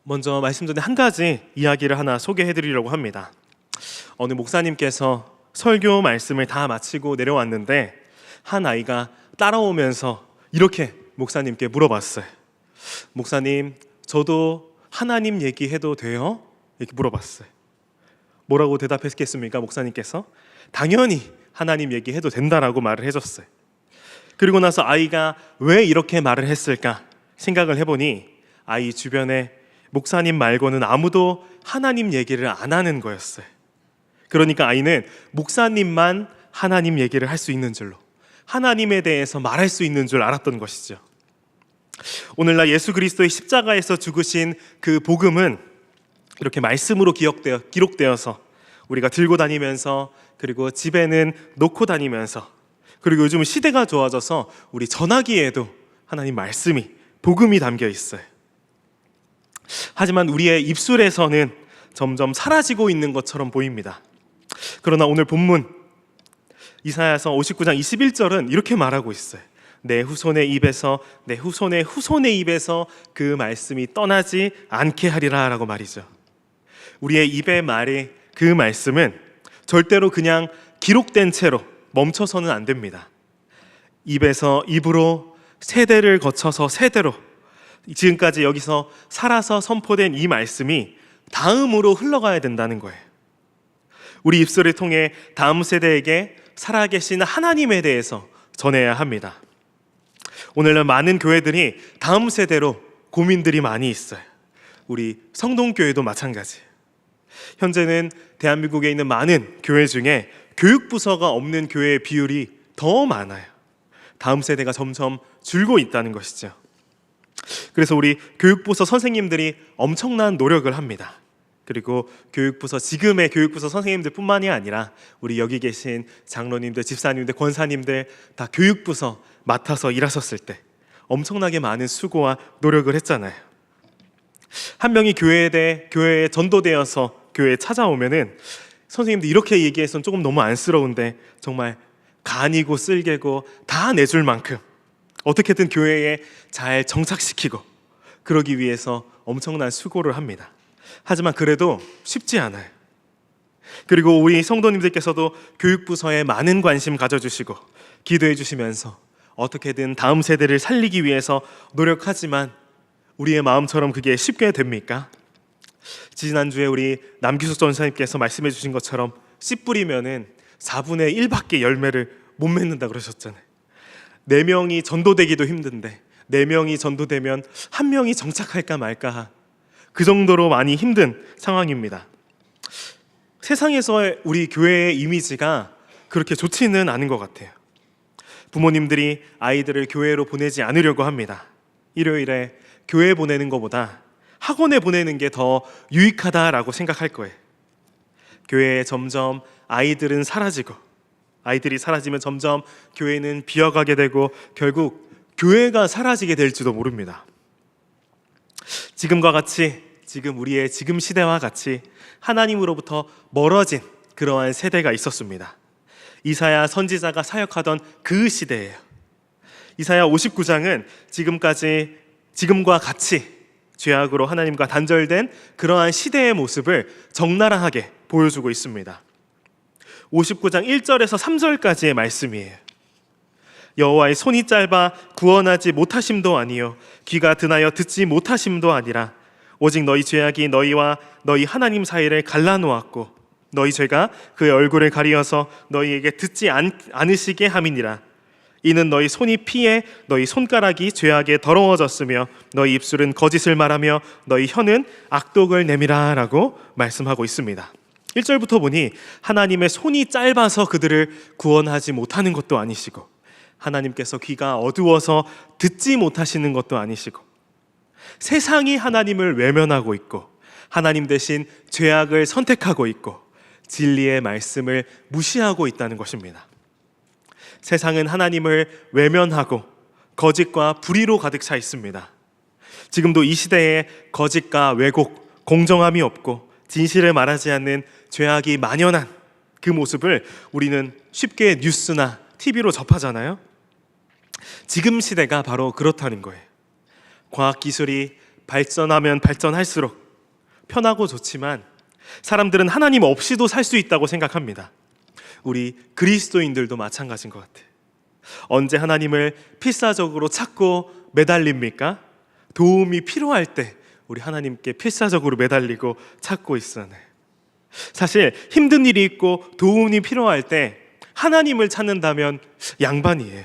먼저 말씀 전에 한 가지 이야기를 하나 소개해 드리려고 합니다. 어느 목사님께서 설교 말씀을 다 마치고 내려왔는데 한 아이가 따라오면서 이렇게 목사님께 물어봤어요. 목사님, 저도 하나님 얘기해도 돼요? 이렇게 물어봤어요. 뭐라고 대답했겠습니까? 목사님께서 당연히 하나님 얘기해도 된다라고 말을 해줬어요. 그리고 나서 아이가 왜 이렇게 말을 했을까 생각을 해보니 아이 주변에 목사님 말고는 아무도 하나님 얘기를 안 하는 거였어요. 그러니까 아이는 목사님만 하나님 얘기를 할 수 있는 줄로, 하나님에 대해서 말할 수 있는 줄 알았던 것이죠. 오늘날 예수 그리스도의 십자가에서 죽으신 그 복음은 이렇게 말씀으로 기록되어서 우리가 들고 다니면서, 그리고 집에는 놓고 다니면서, 그리고 요즘 시대가 좋아져서 우리 전화기에도 하나님 말씀이, 복음이 담겨 있어요. 하지만 우리의 입술에서는 점점 사라지고 있는 것처럼 보입니다. 그러나 오늘 본문 이사야서 59장 21절은 이렇게 말하고 있어요. 내 후손의 입에서, 내 후손의 후손의 입에서 그 말씀이 떠나지 않게 하리라 라고 말이죠. 우리의 입의 말이, 그 말씀은 절대로 그냥 기록된 채로 멈춰서는 안 됩니다. 입에서 입으로, 세대를 거쳐서 세대로, 지금까지 여기서 살아서 선포된 이 말씀이 다음으로 흘러가야 된다는 거예요. 우리 입술을 통해 다음 세대에게 살아계신 하나님에 대해서 전해야 합니다. 오늘날 많은 교회들이 다음 세대로 고민들이 많이 있어요. 우리 성동교회도 마찬가지예요. 현재는 대한민국에 있는 많은 교회 중에 교육부서가 없는 교회의 비율이 더 많아요. 다음 세대가 점점 줄고 있다는 것이죠. 그래서 우리 교육부서 선생님들이 엄청난 노력을 합니다. 그리고 지금의 교육부서 선생님들 뿐만이 아니라 우리 여기 계신 장로님들, 집사님들, 권사님들 다 교육부서 맡아서 일하셨을 때 엄청나게 많은 수고와 노력을 했잖아요. 한 명이 교회에 전도되어서 교회에 찾아오면은 선생님들 이렇게 얘기해서는 조금 너무 안쓰러운데 정말 간이고 쓸개고 다 내줄 만큼 어떻게든 교회에 잘 정착시키고 그러기 위해서 엄청난 수고를 합니다. 하지만 그래도 쉽지 않아요. 그리고 우리 성도님들께서도 교육부서에 많은 관심 가져주시고 기도해 주시면서 어떻게든 다음 세대를 살리기 위해서 노력하지만 우리의 마음처럼 그게 쉽게 됩니까? 지난주에 우리 남규숙 전사님께서 말씀해 주신 것처럼 씨 뿌리면은 4분의 1밖에 열매를 못 맺는다 그러셨잖아요. 4명이 전도되기도 힘든데 4명이 전도되면 1명이 정착할까 말까, 그 정도로 많이 힘든 상황입니다. 세상에서 우리 교회의 이미지가 그렇게 좋지는 않은 것 같아요. 부모님들이 아이들을 교회로 보내지 않으려고 합니다. 일요일에 교회 보내는 것보다 학원에 보내는 게 더 유익하다라고 생각할 거예요. 교회에 점점 아이들이 사라지면 점점 교회는 비어가게 되고 결국 교회가 사라지게 될지도 모릅니다. 지금과 같이, 우리의 지금 시대와 같이 하나님으로부터 멀어진 그러한 세대가 있었습니다. 이사야 선지자가 사역하던 그 시대예요. 이사야 59장은 지금과 같이 죄악으로 하나님과 단절된 그러한 시대의 모습을 적나라하게 보여주고 있습니다. 59장 1절에서 3절까지의 말씀이에요. 여호와의 손이 짧아 구원하지 못하심도 아니요 귀가 둔하여 듣지 못하심도 아니라 오직 너희 죄악이 너희와 너희 하나님 사이를 갈라놓았고 너희 죄가 그의 얼굴을 가리어서 너희에게 듣지 않으시게 함이니라. 이는 너희 손이 피해 너희 손가락이 죄악에 더러워졌으며 너희 입술은 거짓을 말하며 너희 혀는 악독을 내밀어 라고 말씀하고 있습니다. 1절부터 보니 하나님의 손이 짧아서 그들을 구원하지 못하는 것도 아니시고 하나님께서 귀가 어두워서 듣지 못하시는 것도 아니시고 세상이 하나님을 외면하고 있고 하나님 대신 죄악을 선택하고 있고 진리의 말씀을 무시하고 있다는 것입니다. 세상은 하나님을 외면하고 거짓과 불의로 가득 차 있습니다. 지금도 이 시대에 거짓과 왜곡, 공정함이 없고 진실을 말하지 않는 죄악이 만연한 그 모습을 우리는 쉽게 뉴스나 TV로 접하잖아요. 지금 시대가 바로 그렇다는 거예요. 과학기술이 발전하면 발전할수록 편하고 좋지만 사람들은 하나님 없이도 살 수 있다고 생각합니다. 우리 그리스도인들도 마찬가지인 것 같아요. 언제 하나님을 필사적으로 찾고 매달립니까? 도움이 필요할 때 우리 하나님께 필사적으로 매달리고 찾고 있잖아요. 사실 힘든 일이 있고 도움이 필요할 때 하나님을 찾는다면 양반이에요.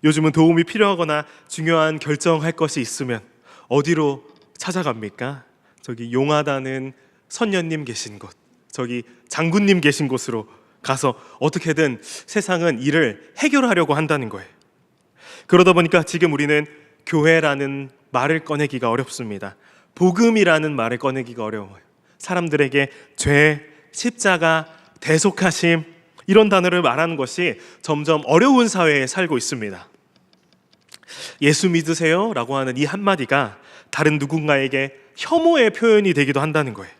요즘은 도움이 필요하거나 중요한 결정할 것이 있으면 어디로 찾아갑니까? 저기 용하다는 선녀님 계신 곳, 저기 장군님 계신 곳으로 가서 어떻게든 세상은 일을 해결하려고 한다는 거예요. 그러다 보니까 지금 우리는 교회라는 말을 꺼내기가 어렵습니다. 복음이라는 말을 꺼내기가 어려워요. 사람들에게 죄, 십자가, 대속하심 이런 단어를 말하는 것이 점점 어려운 사회에 살고 있습니다. 예수 믿으세요? 라고 하는 이 한마디가 다른 누군가에게 혐오의 표현이 되기도 한다는 거예요.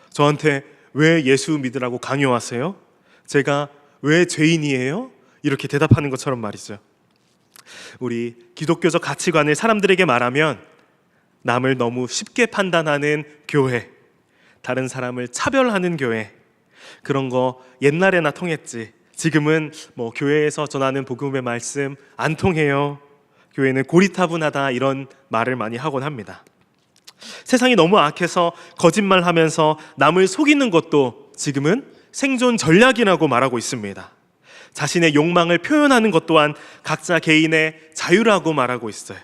저한테 왜 예수 믿으라고 강요하세요? 제가 왜 죄인이에요? 이렇게 대답하는 것처럼 말이죠. 우리 기독교적 가치관을 사람들에게 말하면 남을 너무 쉽게 판단하는 교회, 다른 사람을 차별하는 교회, 그런 거 옛날에나 통했지 지금은 뭐 교회에서 전하는 복음의 말씀 안 통해요. 교회는 고리타분하다 이런 말을 많이 하곤 합니다. 세상이 너무 악해서 거짓말하면서 남을 속이는 것도 지금은 생존 전략이라고 말하고 있습니다. 자신의 욕망을 표현하는 것 또한 각자 개인의 자유라고 말하고 있어요.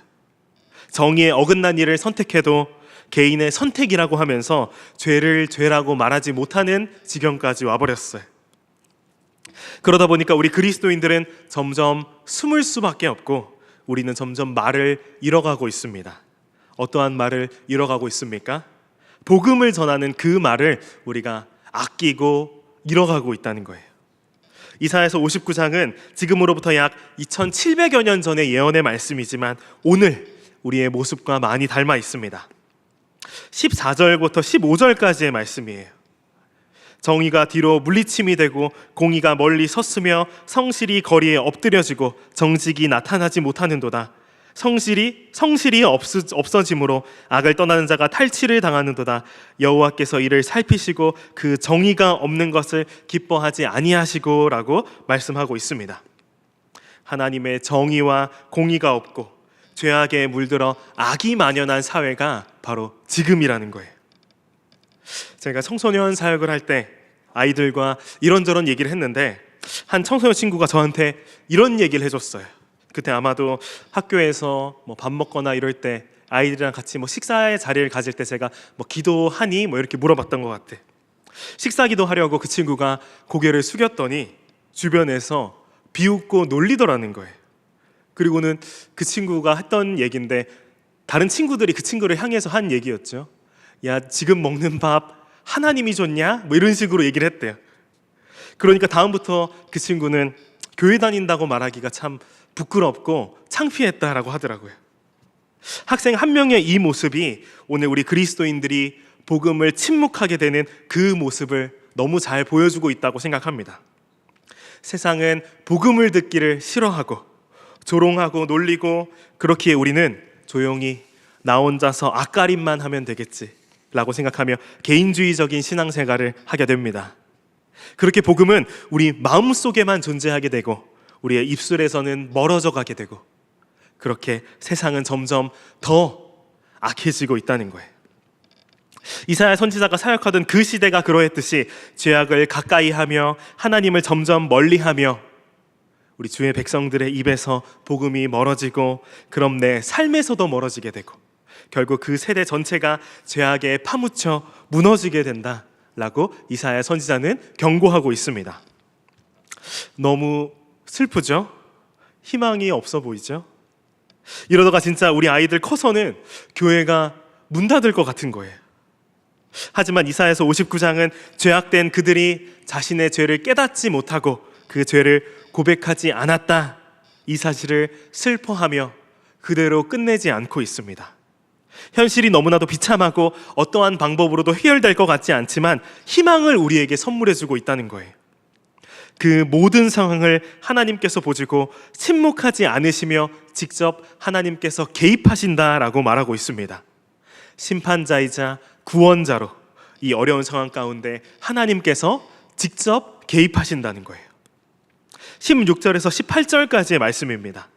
정의에 어긋난 일을 선택해도 개인의 선택이라고 하면서 죄를 죄라고 말하지 못하는 지경까지 와버렸어요. 그러다 보니까 우리 그리스도인들은 점점 숨을 수밖에 없고 우리는 점점 말을 잃어가고 있습니다. 어떠한 말을 잃어가고 있습니까? 복음을 전하는 그 말을 우리가 아끼고 잃어가고 있다는 거예요. 이사야서 59장은 지금으로부터 약 2700여 년 전의 예언의 말씀이지만 오늘 우리의 모습과 많이 닮아 있습니다. 14절부터 15절까지의 말씀이에요. 정의가 뒤로 물리침이 되고 공의가 멀리 섰으며 성실이 거리에 엎드려지고 정직이 나타나지 못하는도다. 성실이 없어짐으로 악을 떠나는 자가 탈취를 당하는도다. 여호와께서 이를 살피시고 그 정의가 없는 것을 기뻐하지 아니하시고 라고 말씀하고 있습니다. 하나님의 정의와 공의가 없고 죄악에 물들어 악이 만연한 사회가 바로 지금이라는 거예요. 제가 청소년 사역을 할 때 아이들과 이런저런 얘기를 했는데 한 청소년 친구가 저한테 이런 얘기를 해줬어요. 그때 아마도 학교에서 뭐 밥 먹거나 이럴 때 아이들이랑 같이 뭐 식사의 자리를 가질 때 제가 뭐 기도하니 뭐 이렇게 물어봤던 것 같아. 식사 기도하려고 그 친구가 고개를 숙였더니 주변에서 비웃고 놀리더라는 거예요. 그리고는 그 친구가 했던 얘기인데 다른 친구들이 그 친구를 향해서 한 얘기였죠. 야, 지금 먹는 밥 하나님이 줬냐? 뭐 이런 식으로 얘기를 했대요. 그러니까 다음부터 그 친구는 교회 다닌다고 말하기가 참 부끄럽고 창피했다라고 하더라고요. 학생 한 명의 이 모습이 오늘 우리 그리스도인들이 복음을 침묵하게 되는 그 모습을 너무 잘 보여주고 있다고 생각합니다. 세상은 복음을 듣기를 싫어하고 조롱하고 놀리고 그렇기에 우리는 조용히 나 혼자서 앞가림만 하면 되겠지 라고 생각하며 개인주의적인 신앙생활을 하게 됩니다. 그렇게 복음은 우리 마음속에만 존재하게 되고 우리의 입술에서는 멀어져 가게 되고 그렇게 세상은 점점 더 악해지고 있다는 거예요. 이사야 선지자가 사역하던 그 시대가 그러했듯이 죄악을 가까이 하며 하나님을 점점 멀리하며 우리 주의 백성들의 입에서 복음이 멀어지고 그럼 내 삶에서도 멀어지게 되고 결국 그 세대 전체가 죄악에 파묻혀 무너지게 된다라고 이사야 선지자는 경고하고 있습니다. 너무 슬프죠? 희망이 없어 보이죠? 이러다가 진짜 우리 아이들 커서는 교회가 문 닫을 것 같은 거예요. 하지만 이사야서 59장은 죄악된 그들이 자신의 죄를 깨닫지 못하고 그 죄를 고백하지 않았다 이 사실을 슬퍼하며 그대로 끝내지 않고 있습니다. 현실이 너무나도 비참하고 어떠한 방법으로도 해결될 것 같지 않지만 희망을 우리에게 선물해주고 있다는 거예요. 그 모든 상황을 하나님께서 보시고 침묵하지 않으시며 직접 하나님께서 개입하신다라고 말하고 있습니다. 심판자이자 구원자로 이 어려운 상황 가운데 하나님께서 직접 개입하신다는 거예요. 16절에서 18절까지의 말씀입니다.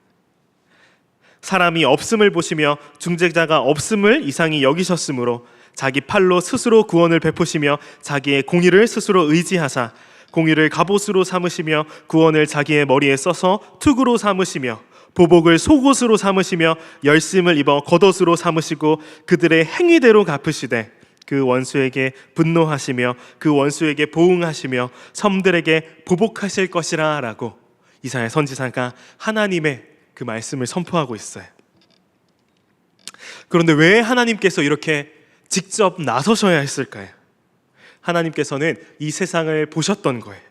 사람이 없음을 보시며 중재자가 없음을 이상히 여기셨으므로 자기 팔로 스스로 구원을 베푸시며 자기의 공의를 스스로 의지하사 공의를 갑옷으로 삼으시며 구원을 자기의 머리에 써서 투구로 삼으시며 보복을 속옷으로 삼으시며 열심을 입어 겉옷으로 삼으시고 그들의 행위대로 갚으시되 그 원수에게 분노하시며 그 원수에게 보응하시며 섬들에게 보복하실 것이라 라고 이사야 선지자가 하나님의 그 말씀을 선포하고 있어요. 그런데 왜 하나님께서 이렇게 직접 나서셔야 했을까요? 하나님께서는 이 세상을 보셨던 거예요.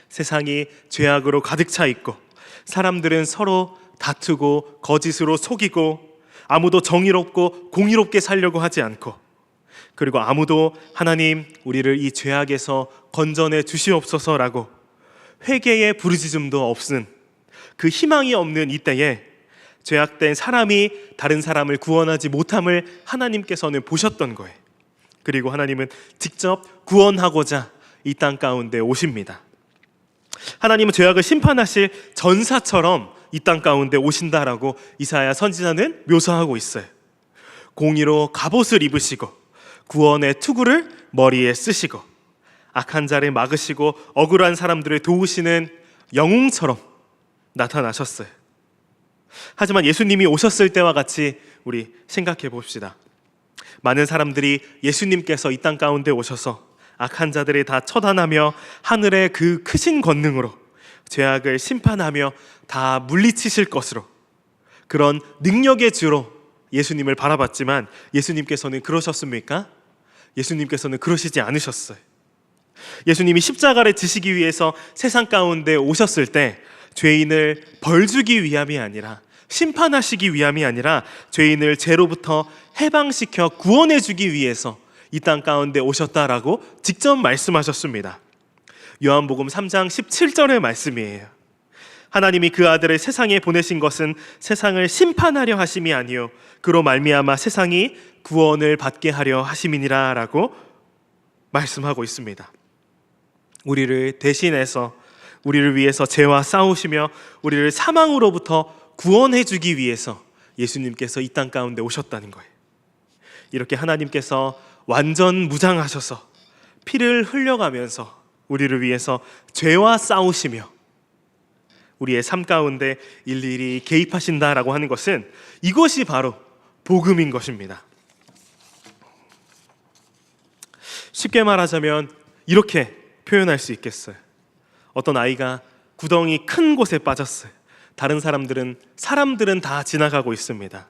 세상이 죄악으로 가득 차 있고 사람들은 서로 다투고 거짓으로 속이고 아무도 정의롭고 공의롭게 살려고 하지 않고 그리고 아무도 하나님 우리를 이 죄악에서 건져내 주시옵소서라고 회개의 부르짖음도 없은 그 희망이 없는 이때에 죄악된 사람이 다른 사람을 구원하지 못함을 하나님께서는 보셨던 거예요. 그리고 하나님은 직접 구원하고자 이 땅 가운데 오십니다. 하나님은 죄악을 심판하실 전사처럼 이 땅 가운데 오신다라고 이사야 선지자는 묘사하고 있어요. 공의로 갑옷을 입으시고 구원의 투구를 머리에 쓰시고 악한 자를 막으시고 억울한 사람들을 도우시는 영웅처럼 나타나셨어요. 하지만 예수님이 오셨을 때와 같이 우리 생각해 봅시다. 많은 사람들이 예수님께서 이 땅 가운데 오셔서 악한 자들이 다 처단하며 하늘의 그 크신 권능으로 죄악을 심판하며 다 물리치실 것으로 그런 능력의 주로 예수님을 바라봤지만 예수님께서는 그러셨습니까? 예수님께서는 그러시지 않으셨어요. 예수님이 십자가를 지시기 위해서 세상 가운데 오셨을 때 죄인을 벌주기 위함이 아니라 심판하시기 위함이 아니라 죄인을 죄로부터 해방시켜 구원해주기 위해서 이 땅 가운데 오셨다라고 직접 말씀하셨습니다. 요한복음 3장 17절의 말씀이에요. 하나님이 그 아들을 세상에 보내신 것은 세상을 심판하려 하심이 아니요 그로 말미암아 세상이 구원을 받게 하려 하심이니라 라고 말씀하고 있습니다. 우리를 대신해서 우리를 위해서 죄와 싸우시며 우리를 사망으로부터 구원해 주기 위해서 예수님께서 이 땅 가운데 오셨다는 거예요. 이렇게 하나님께서 완전 무장하셔서 피를 흘려가면서 우리를 위해서 죄와 싸우시며 우리의 삶 가운데 일일이 개입하신다라고 하는 것은 이것이 바로 복음인 것입니다. 쉽게 말하자면 이렇게 표현할 수 있겠어요. 어떤 아이가 구덩이 큰 곳에 빠졌어요. 다른 사람들은 다 지나가고 있습니다.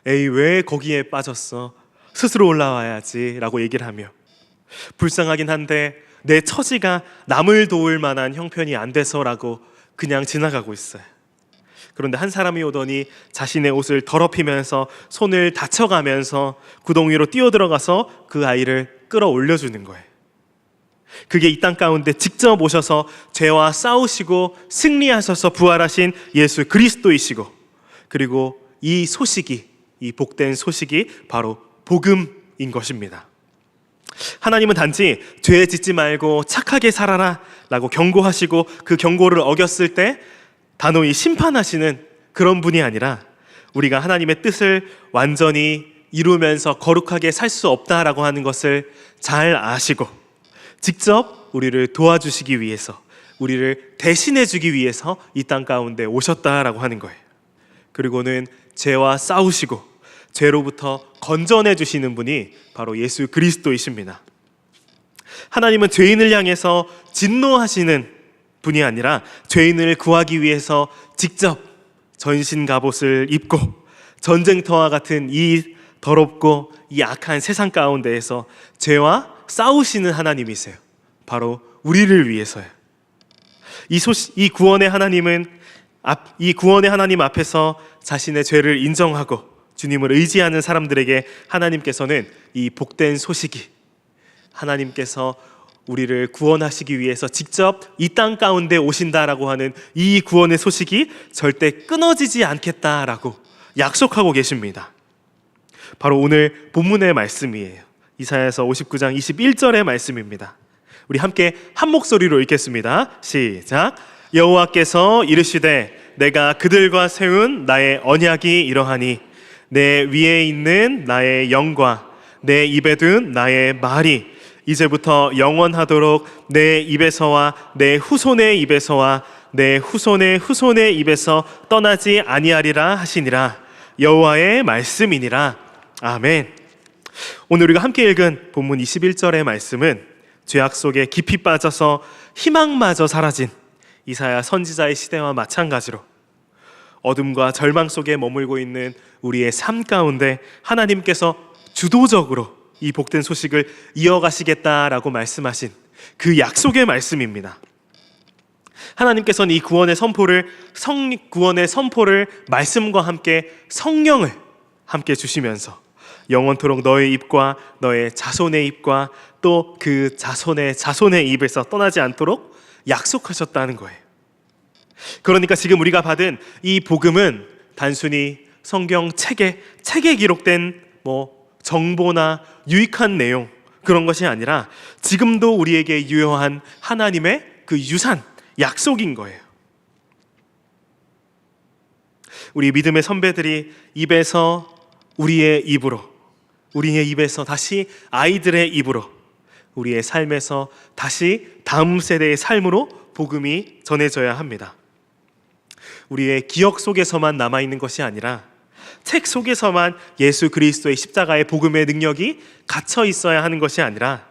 에이, 왜 거기에 빠졌어? 스스로 올라와야지 라고 얘기를 하며 불쌍하긴 한데 내 처지가 남을 도울 만한 형편이 안 돼서라고 그냥 지나가고 있어요. 그런데 한 사람이 오더니 자신의 옷을 더럽히면서 손을 다쳐가면서 구덩이로 뛰어들어가서 그 아이를 끌어올려주는 거예요. 그게 이 땅 가운데 직접 오셔서 죄와 싸우시고 승리하셔서 부활하신 예수 그리스도이시고 그리고 이 소식이 이 복된 소식이 바로 복음인 것입니다. 하나님은 단지 죄 짓지 말고 착하게 살아라 라고 경고하시고 그 경고를 어겼을 때 단호히 심판하시는 그런 분이 아니라 우리가 하나님의 뜻을 완전히 이루면서 거룩하게 살 수 없다라고 하는 것을 잘 아시고 직접 우리를 도와주시기 위해서 우리를 대신해 주기 위해서 이 땅 가운데 오셨다라고 하는 거예요. 그리고는 죄와 싸우시고 죄로부터 건져내 주시는 분이 바로 예수 그리스도이십니다. 하나님은 죄인을 향해서 진노하시는 분이 아니라 죄인을 구하기 위해서 직접 전신 갑옷을 입고 전쟁터와 같은 이 더럽고 이 악한 세상 가운데에서 죄와 싸우시는 하나님이세요. 바로 우리를 위해서요. 이 구원의 하나님 앞에서 자신의 죄를 인정하고 주님을 의지하는 사람들에게 하나님께서는 이 복된 소식이 하나님께서 우리를 구원하시기 위해서 직접 이 땅 가운데 오신다라고 하는 이 구원의 소식이 절대 끊어지지 않겠다라고 약속하고 계십니다. 바로 오늘 본문의 말씀이에요. 이사야서 59장 21절의 말씀입니다. 우리 함께 한 목소리로 읽겠습니다. 시작. 여호와께서 이르시되 내가 그들과 세운 나의 언약이 이러하니 내 위에 있는 나의 영과 내 입에 든 나의 말이 이제부터 영원하도록 내 입에서와 내 후손의 입에서와 내 후손의 후손의 입에서 떠나지 아니하리라 하시니라. 여호와의 말씀이니라. 아멘. 오늘 우리가 함께 읽은 본문 21절의 말씀은 죄악 속에 깊이 빠져서 희망마저 사라진 이사야 선지자의 시대와 마찬가지로 어둠과 절망 속에 머물고 있는 우리의 삶 가운데 하나님께서 주도적으로 이 복된 소식을 이어가시겠다라고 말씀하신 그 약속의 말씀입니다. 하나님께서는 이 구원의 선포를 말씀과 함께 성령을 함께 주시면서 영원토록 너의 입과 너의 자손의 입과 또 그 자손의 입에서 떠나지 않도록 약속하셨다는 거예요. 그러니까 지금 우리가 받은 이 복음은 단순히 성경 책에 기록된 정보나 유익한 내용 그런 것이 아니라 지금도 우리에게 유효한 하나님의 그 유산, 약속인 거예요. 우리 믿음의 선배들이 우리의 입에서 다시 아이들의 입으로, 우리의 삶에서 다시 다음 세대의 삶으로 복음이 전해져야 합니다. 우리의 기억 속에서만 남아있는 것이 아니라 책 속에서만 예수 그리스도의 십자가의 복음의 능력이 갇혀 있어야 하는 것이 아니라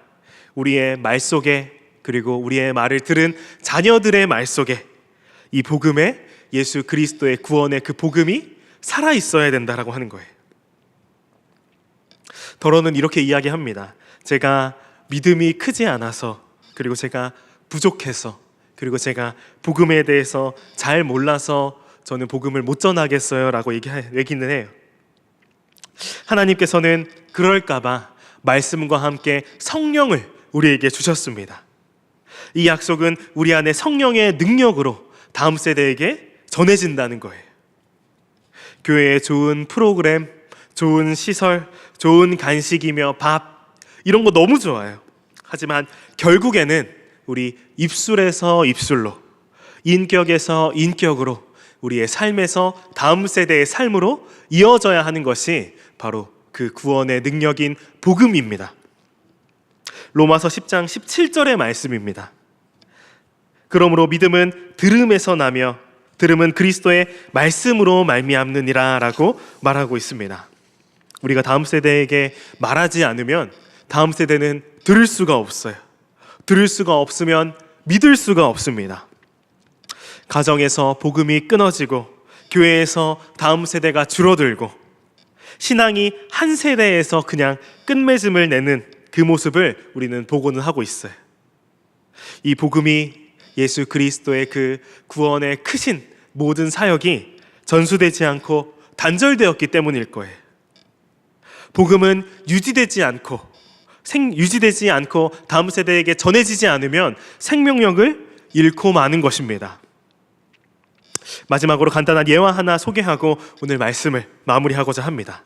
우리의 말 속에, 그리고 우리의 말을 들은 자녀들의 말 속에 이 복음에 예수 그리스도의 구원의 그 복음이 살아 있어야 된다라고 하는 거예요. 더러는 이렇게 이야기합니다. 제가 믿음이 크지 않아서, 그리고 제가 부족해서, 그리고 제가 복음에 대해서 잘 몰라서 저는 복음을 못 전하겠어요 라고 얘기는 해요. 하나님께서는 그럴까봐 말씀과 함께 성령을 우리에게 주셨습니다. 이 약속은 우리 안에 성령의 능력으로 다음 세대에게 전해진다는 거예요. 교회에 좋은 프로그램, 좋은 시설, 좋은 간식이며 밥, 이런 거 너무 좋아요. 하지만 결국에는 우리 입술에서 입술로, 인격에서 인격으로, 우리의 삶에서 다음 세대의 삶으로 이어져야 하는 것이 바로 그 구원의 능력인 복음입니다. 로마서 10장 17절의 말씀입니다. 그러므로 믿음은 들음에서 나며 들음은 그리스도의 말씀으로 말미암느니라 라고 말하고 있습니다. 우리가 다음 세대에게 말하지 않으면 다음 세대는 들을 수가 없어요. 들을 수가 없으면 믿을 수가 없습니다. 가정에서 복음이 끊어지고 교회에서 다음 세대가 줄어들고 신앙이 한 세대에서 그냥 끝맺음을 내는 그 모습을 우리는 보고는 하고 있어요. 이 복음이 예수 그리스도의 그 구원의 크신 모든 사역이 전수되지 않고 단절되었기 때문일 거예요. 복음은 유지되지 않고 다음 세대에게 전해지지 않으면 생명력을 잃고 마는 것입니다. 마지막으로 간단한 예화 하나 소개하고 오늘 말씀을 마무리하고자 합니다.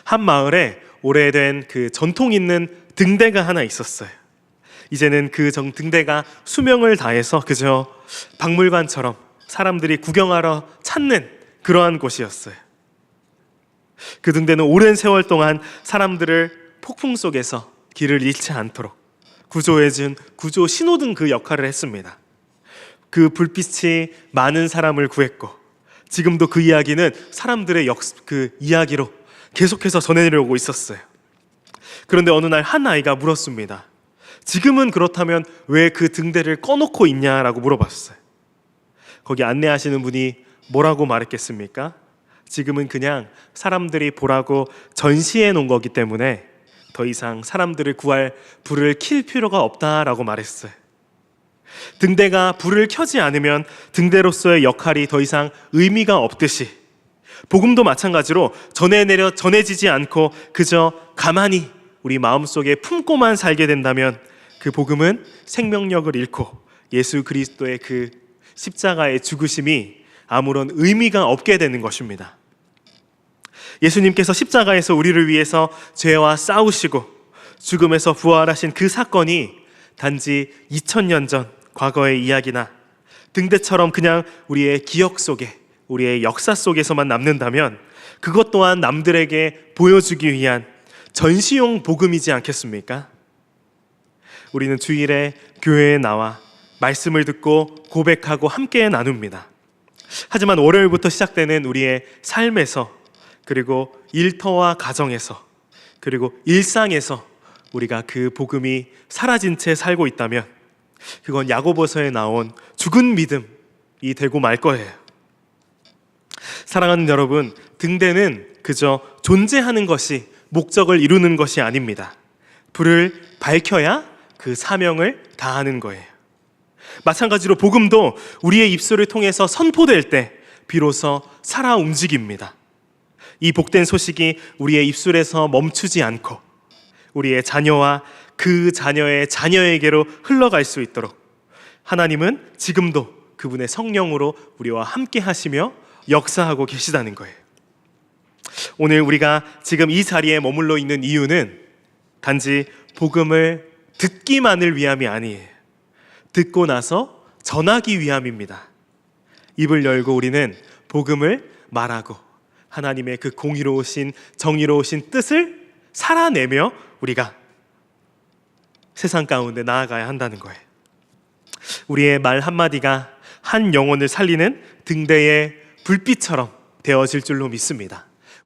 한 마을에 오래된 그 전통 있는 등대가 하나 있었어요. 이제는 그 등대가 수명을 다해서 그저 박물관처럼 사람들이 구경하러 찾는 그러한 곳이었어요. 그 등대는 오랜 세월 동안 사람들을 폭풍 속에서 길을 잃지 않도록 구조해준 구조 신호등 그 역할을 했습니다. 그 불빛이 많은 사람을 구했고 지금도 그 이야기는 사람들의 그 이야기로 계속해서 전해내려오고 있었어요. 그런데 어느 날 한 아이가 물었습니다. 지금은 그렇다면 왜 그 등대를 꺼놓고 있냐라고 물어봤어요. 거기 안내하시는 분이 뭐라고 말했겠습니까? 지금은 그냥 사람들이 보라고 전시해 놓은 거기 때문에 더 이상 사람들을 구할 불을 켤 필요가 없다라고 말했어요. 등대가 불을 켜지 않으면 등대로서의 역할이 더 이상 의미가 없듯이 복음도 마찬가지로 전해지지 않고 그저 가만히 우리 마음속에 품고만 살게 된다면 그 복음은 생명력을 잃고 예수 그리스도의 그 십자가의 죽으심이 아무런 의미가 없게 되는 것입니다. 예수님께서 십자가에서 우리를 위해서 죄와 싸우시고 죽음에서 부활하신 그 사건이 단지 2000년 전 과거의 이야기나 등대처럼 그냥 우리의 기억 속에, 우리의 역사 속에서만 남는다면 그것 또한 남들에게 보여주기 위한 전시용 복음이지 않겠습니까? 우리는 주일에 교회에 나와 말씀을 듣고 고백하고 함께 나눕니다. 하지만 월요일부터 시작되는 우리의 삶에서, 그리고 일터와 가정에서, 그리고 일상에서 우리가 그 복음이 사라진 채 살고 있다면 그건 야고보서에 나온 죽은 믿음이 되고 말 거예요. 사랑하는 여러분, 등대는 그저 존재하는 것이 목적을 이루는 것이 아닙니다. 불을 밝혀야 그 사명을 다하는 거예요. 마찬가지로 복음도 우리의 입술을 통해서 선포될 때 비로소 살아 움직입니다. 이 복된 소식이 우리의 입술에서 멈추지 않고 우리의 자녀와 그 자녀의 자녀에게로 흘러갈 수 있도록 하나님은 지금도 그분의 성령으로 우리와 함께 하시며 역사하고 계시다는 거예요. 오늘 우리가 지금 이 자리에 머물러 있는 이유는 단지 복음을 듣기만을 위함이 아니에요. 듣고 나서 전하기 위함입니다. 입을 열고 우리는 복음을 말하고 하나님의 그 공의로우신 정의로우신 뜻을 살아내며 우리가 세상 가운데 나아가야 한다는 거예요. 우리의 말 한마디가 한 영혼을 살리는 등대의 불빛처럼 되어질 줄로 믿습니다.